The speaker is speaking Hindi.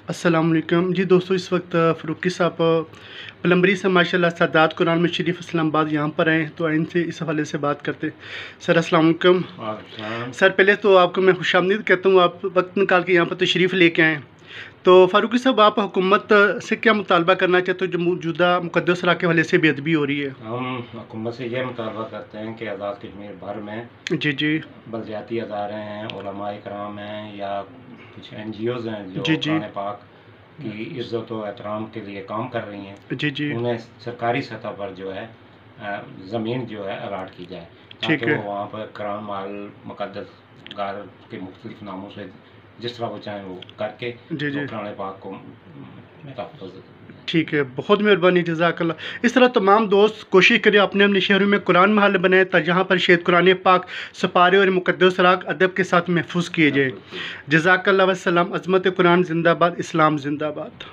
अस्सलाम वालेकुम जी दोस्तों। इस वक्त फ़ारूकी साहब प्लम्बरी से माशाल्लाह सादात कुरान में शरीफ इस्लामाबाद यहाँ पर आए हैं, तो इनसे इस हवाले से बात करते हैं। सर अस्सलाम वालेकुम। सर पहले तो आपको मैं खुशामदीद कहता हूँ, आप वक्त निकाल के यहाँ पर तशरीफ़ लेके आएँ। तो फ़ारूकी साहब, आप हुकूमत से क्या मुतालबा करना चाहते हो जो मौजूदा मुक़द्दस राह के हवाले से बेअदबी हो रही है? हम हुकूमत से यह मुतालबा करते हैं कि आज़ाद कश्मीर भर में जी जी बलदियाती अदारे हैं, उलमाए कराम हैं या कुछ NGOज़ हैं जो जी जी कुरान पाक की इज़्ज़त व एहतराम के लिए काम कर रही हैं, जी जी उन्हें सरकारी सतह पर जो है ज़मीन जो है अलाट की जाए, ठीक ताकि है। वो वहाँ पर कुरान माल मुक़द्दस गार के मुख्तलिफ नामों से जिस तरह वो चाहें वो करके जी वो जी कुरान पाक को तहफ़्फ़ुज़। ठीक है, बहुत मेहरबानी, जज़ाकल्लाह। इस तरह तमाम दोस्त कोशिश करें अपने अपने शहरों में कुरान महल बनाएं, ताकि जहाँ पर शायद कुरान पाक सपारे और मुक़द्दस राग अदब के साथ महफूज किए जाए। जज़ाकल्लाह वस्सलाम। अज़मत कुरान जिंदाबाद, इस्लाम जिंदाबाद।